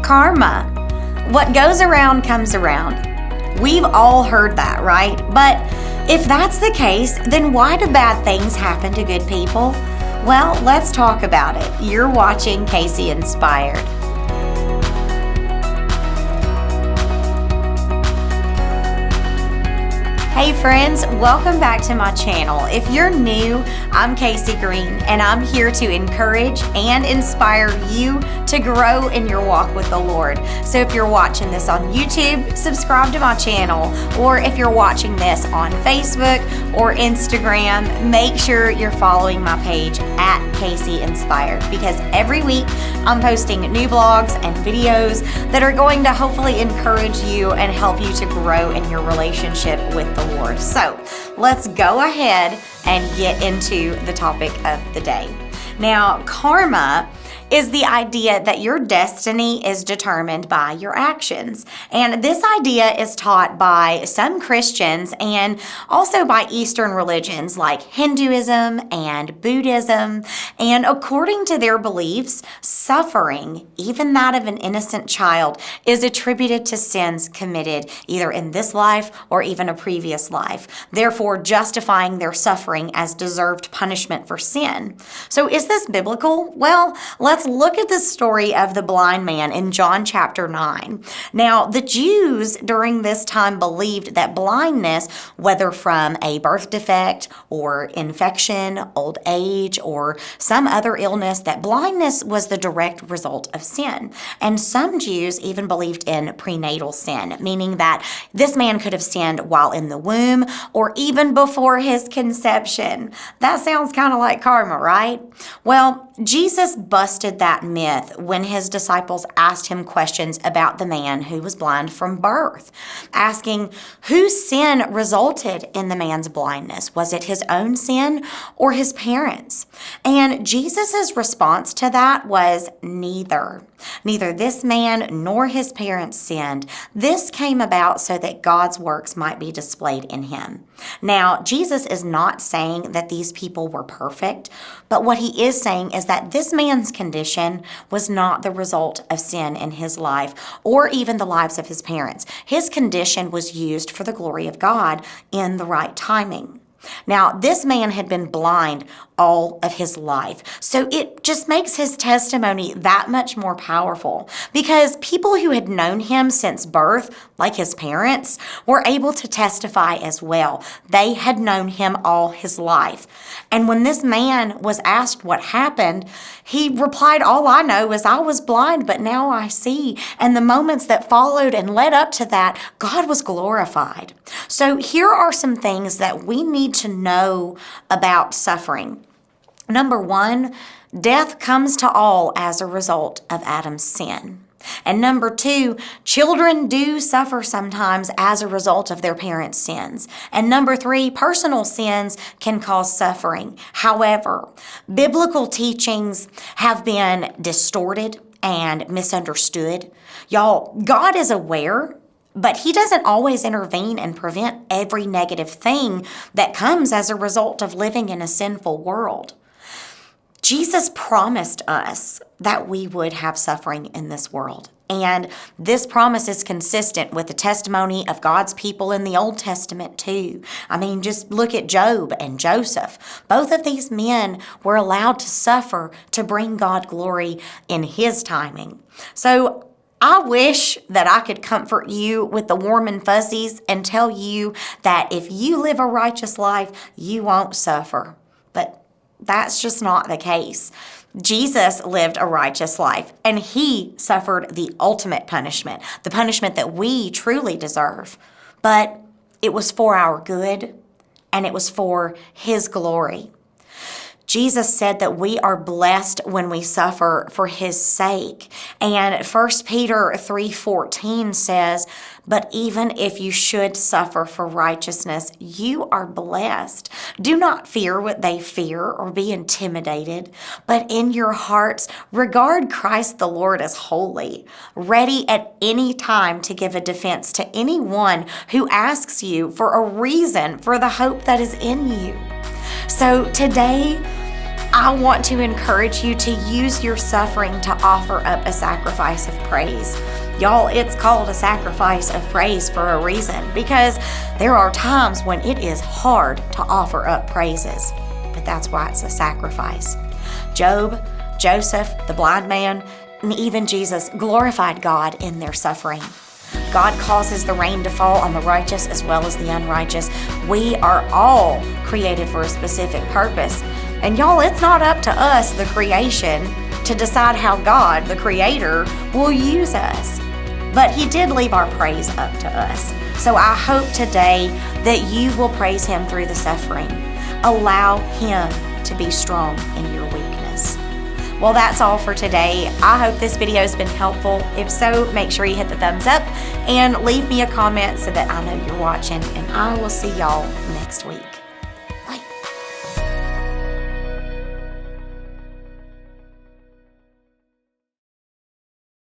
Karma. What goes around comes around. We've all heard that, right? But if that's the case, then why do bad things happen to good people? Well, let's talk about it. You're watching Casey Inspired. Hey friends, welcome back to my channel. If you're new, I'm Casey Green, and I'm here to encourage and inspire you to grow in your walk with the Lord. So if you're watching this on YouTube, subscribe to my channel, or if you're watching this on Facebook or Instagram, make sure you're following my page at Casey Inspired, because every week I'm posting new blogs and videos that are going to hopefully encourage you and help you to grow in your relationship with the Lord. So let's go ahead and get into the topic of the day. Now, karma is the idea that your destiny is determined by your actions. And this idea is taught by some Christians and also by Eastern religions like Hinduism and Buddhism. And according to their beliefs, suffering, even that of an innocent child, is attributed to sins committed either in this life or even a previous life, therefore justifying their suffering as deserved punishment for sin. So is this biblical? Well, let's look at the story of the blind man in John chapter 9. Now, the Jews during this time believed that blindness, whether from a birth defect or infection, old age, or some other illness, that blindness was the direct result of sin. And some Jews even believed in prenatal sin, meaning that this man could have sinned while in the womb or even before his conception. That sounds kind of like karma, right? Well, Jesus busted that myth when his disciples asked him questions about the man who was blind from birth, asking whose sin resulted in the man's blindness. Was it his own sin or his parents? And Jesus's response to that was neither. Neither this man nor his parents sinned. This came about so that God's works might be displayed in him. Now, Jesus is not saying that these people were perfect, but what he is saying is that this man's condition was not the result of sin in his life or even the lives of his parents. His condition was used for the glory of God in the right timing. Now, this man had been blind all of his life. So it just makes his testimony that much more powerful, because people who had known him since birth, like his parents, were able to testify as well. They had known him all his life. And when this man was asked what happened, he replied, "All I know is I was blind, but now I see." And the moments that followed and led up to that, God was glorified. So here are some things that we need to know about suffering. Number one, death comes to all as a result of Adam's sin. And number two, children do suffer sometimes as a result of their parents' sins. And number three, personal sins can cause suffering. However, biblical teachings have been distorted and misunderstood. Y'all, God is aware, but he doesn't always intervene and prevent every negative thing that comes as a result of living in a sinful world. Jesus promised us that we would have suffering in this world. And this promise is consistent with the testimony of God's people in the Old Testament too. I mean, just look at Job and Joseph. Both of these men were allowed to suffer to bring God glory in his timing. So I wish that I could comfort you with the warm and fuzzies and tell you that if you live a righteous life, you won't suffer. But that's just not the case. Jesus lived a righteous life, and he suffered the ultimate punishment, the punishment that we truly deserve. But it was for our good, and it was for his glory. Jesus said that we are blessed when we suffer for his sake. And 1 Peter 3:14 says, "But even if you should suffer for righteousness, you are blessed. Do not fear what they fear or be intimidated, but in your hearts regard Christ the Lord as holy, ready at any time to give a defense to anyone who asks you for a reason for the hope that is in you." So today, I want to encourage you to use your suffering to offer up a sacrifice of praise. Y'all, it's called a sacrifice of praise for a reason, because there are times when it is hard to offer up praises, but that's why it's a sacrifice. Job, Joseph, the blind man, and even Jesus glorified God in their suffering. God causes the rain to fall on the righteous as well as the unrighteous. We are all created for a specific purpose. And y'all, it's not up to us, the creation, to decide how God, the Creator, will use us. But He did leave our praise up to us. So I hope today that you will praise Him through the suffering. Allow Him to be strong in your weakness. Well, that's all for today. I hope this video has been helpful. If so, make sure you hit the thumbs up and leave me a comment so that I know you're watching. And I will see y'all next week.